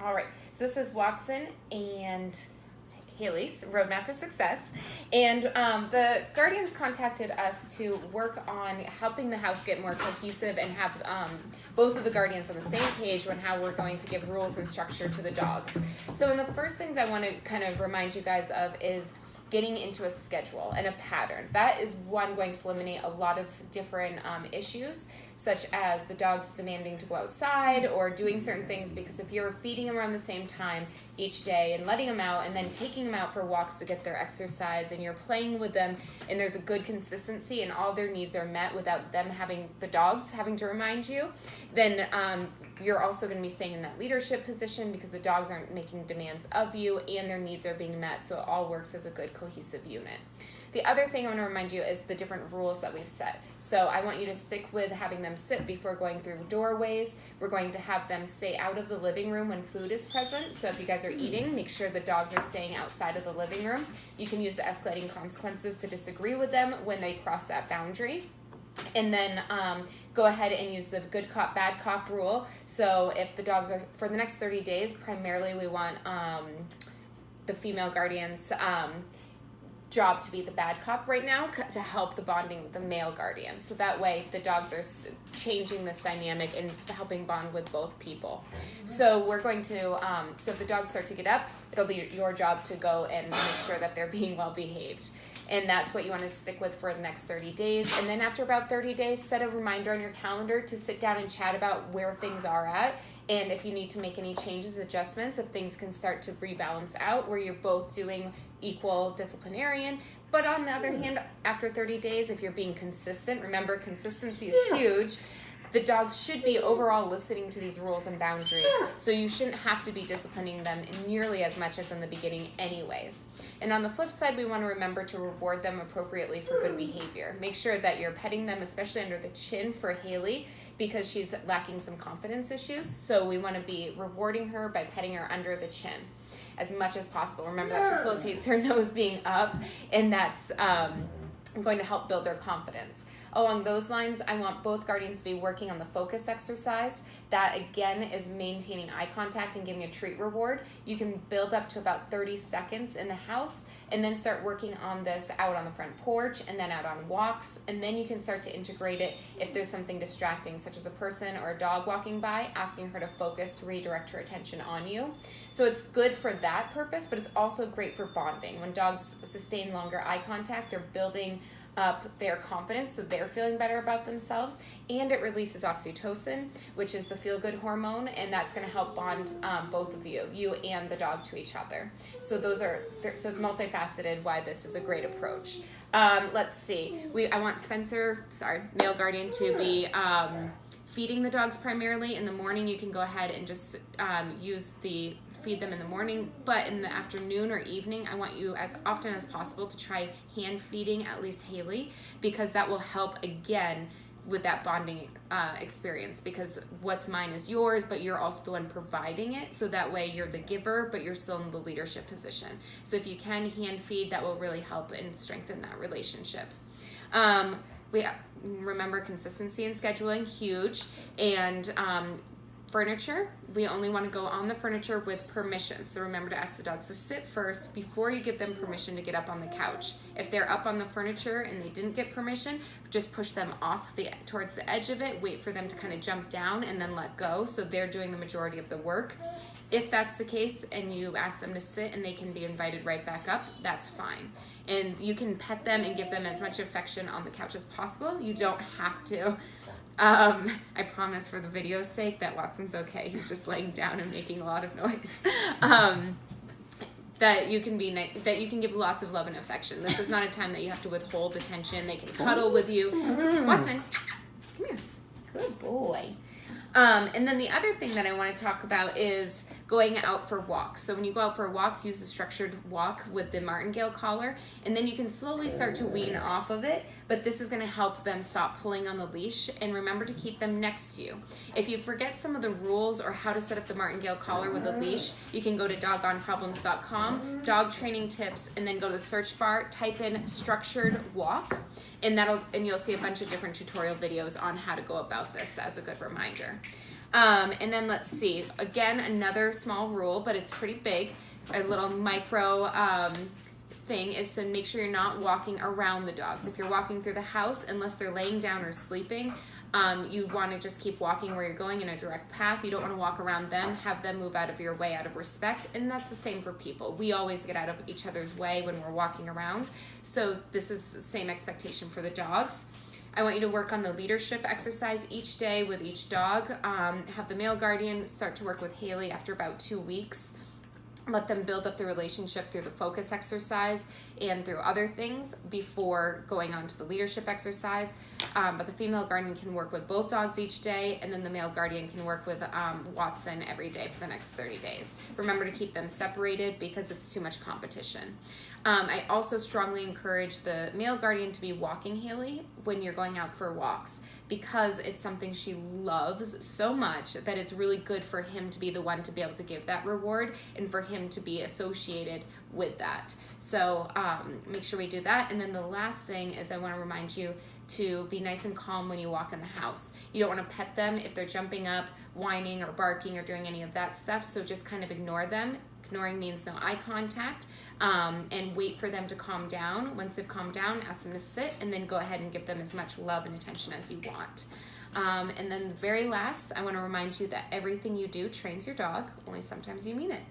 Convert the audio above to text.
All right, so this is Watson and Hayley's Roadmap to Success. And the Guardians contacted us to work on helping the house get more cohesive and have both of the Guardians on the same page on how we're going to give rules and structure to the dogs. So one of the first things I want to kind of remind you guys of is getting into a schedule and a pattern. That is one going to eliminate a lot of different issues, such as the dogs demanding to go outside or doing certain things, because if you're feeding them around the same time each day and letting them out and then taking them out for walks to get their exercise, and you're playing with them and there's a good consistency and all their needs are met without them the dogs having to remind you, then you're also going to be staying in that leadership position because the dogs aren't making demands of you and their needs are being met, so it all works as a good cohesive unit. The other thing I want to remind you is the different rules that we've set. So I want you to stick with having them sit before going through doorways. We're going to have them stay out of the living room when food is present. So if you guys are eating, make sure the dogs are staying outside of the living room. You can use the escalating consequences to disagree with them when they cross that boundary. And then go ahead and use the good cop, bad cop rule. So if the dogs are, for the next 30 days, primarily we want the female guardians job to be the bad cop right now to help the bonding with the male guardian. So that way the dogs are changing this dynamic and helping bond with both people. So we're going to, so if the dogs start to get up, it'll be your job to go and make sure that they're being well behaved. And that's what you want to stick with for the next 30 days. And then after about 30 days, set a reminder on your calendar to sit down and chat about where things are at. And if you need to make any changes, adjustments, if things can start to rebalance out where you're both doing equal disciplinarian. But on the other hand, after 30 days, if you're being consistent, remember consistency is huge. The dogs should be overall listening to these rules and boundaries, so you shouldn't have to be disciplining them nearly as much as in the beginning anyways. And on the flip side, we want to remember to reward them appropriately for good behavior. Make sure that you're petting them, especially under the chin for Hayley, because she's lacking some confidence issues. So we want to be rewarding her by petting her under the chin as much as possible. Remember, that facilitates her nose being up, and that's going to help build their confidence. Along those lines, I want both guardians to be working on the focus exercise. That, again, is maintaining eye contact and giving a treat reward. You can build up to about 30 seconds in the house and then start working on this out on the front porch and then out on walks. And then you can start to integrate it if there's something distracting, such as a person or a dog walking by, asking her to focus to redirect her attention on you. So it's good for that purpose, but it's also great for bonding. When dogs sustain longer eye contact, they're building up their confidence, so they're feeling better about themselves, and it releases oxytocin, which is the feel-good hormone, and that's going to help bond both of you and the dog to each other. So so it's multifaceted why this is a great approach. Let's see. I want male guardian, to be feeding the dogs primarily. In the morning, you can go ahead and just feed them in the morning, but in the afternoon or evening, I want you as often as possible to try hand feeding at least Hayley, because that will help again with that bonding experience, because what's mine is yours, but you're also the one providing it, so that way you're the giver, but you're still in the leadership position. So if you can hand feed, that will really help and strengthen that relationship. We remember consistency in scheduling, huge, and furniture, we only want to go on the furniture with permission. So remember to ask the dogs to sit first before you give them permission to get up on the couch. If they're up on the furniture and they didn't get permission, just push them off towards the edge of it, wait for them to kind of jump down and then let go, so they're doing the majority of the work. If that's the case and you ask them to sit and they can be invited right back up, that's fine. And you can pet them and give them as much affection on the couch as possible. You don't have to. I promise for the video's sake that Watson's okay. He's just laying down and making a lot of noise. That you can give lots of love and affection. This is not a time that you have to withhold attention. They can cuddle with you. Watson, come here. Good boy. And then the other thing that I want to talk about is going out for walks. So when you go out for walks, use the structured walk with the martingale collar, and then you can slowly start to wean off of it, but this is going to help them stop pulling on the leash, and remember to keep them next to you. If you forget some of the rules or how to set up the martingale collar with a leash, you can go to doggoneproblems.com, dog training tips, and then go to the search bar, type in structured walk, and you'll see a bunch of different tutorial videos on how to go about this as a good reminder. And then let's see, again, another small rule, but it's pretty big, a little micro thing is to make sure you're not walking around the dogs. If you're walking through the house, unless they're laying down or sleeping, you want to just keep walking where you're going in a direct path. You don't want to walk around them, have them move out of your way out of respect, and that's the same for people. We always get out of each other's way when we're walking around, so this is the same expectation for the dogs. I want you to work on the leadership exercise each day with each dog. Have the male guardian start to work with Hayley after about 2 weeks. Let them build up the relationship through the focus exercise and through other things before going on to the leadership exercise. But the female guardian can work with both dogs each day, and then the male guardian can work with Watson every day for the next 30 days. Remember to keep them separated because it's too much competition. I also strongly encourage the male guardian to be walking Hayley when you're going out for walks, because it's something she loves so much that it's really good for him to be the one to be able to give that reward and for him to be associated with that. So make sure we do that. And then the last thing is I want to remind you to be nice and calm when you walk in the house. You don't want to pet them if they're jumping up, whining or barking or doing any of that stuff, so just kind of ignore them. Ignoring means no eye contact, and wait for them to calm down. Once they've calmed down, ask them to sit, and then go ahead and give them as much love and attention as you want. And then the very last, I want to remind you that everything you do trains your dog, only sometimes you mean it.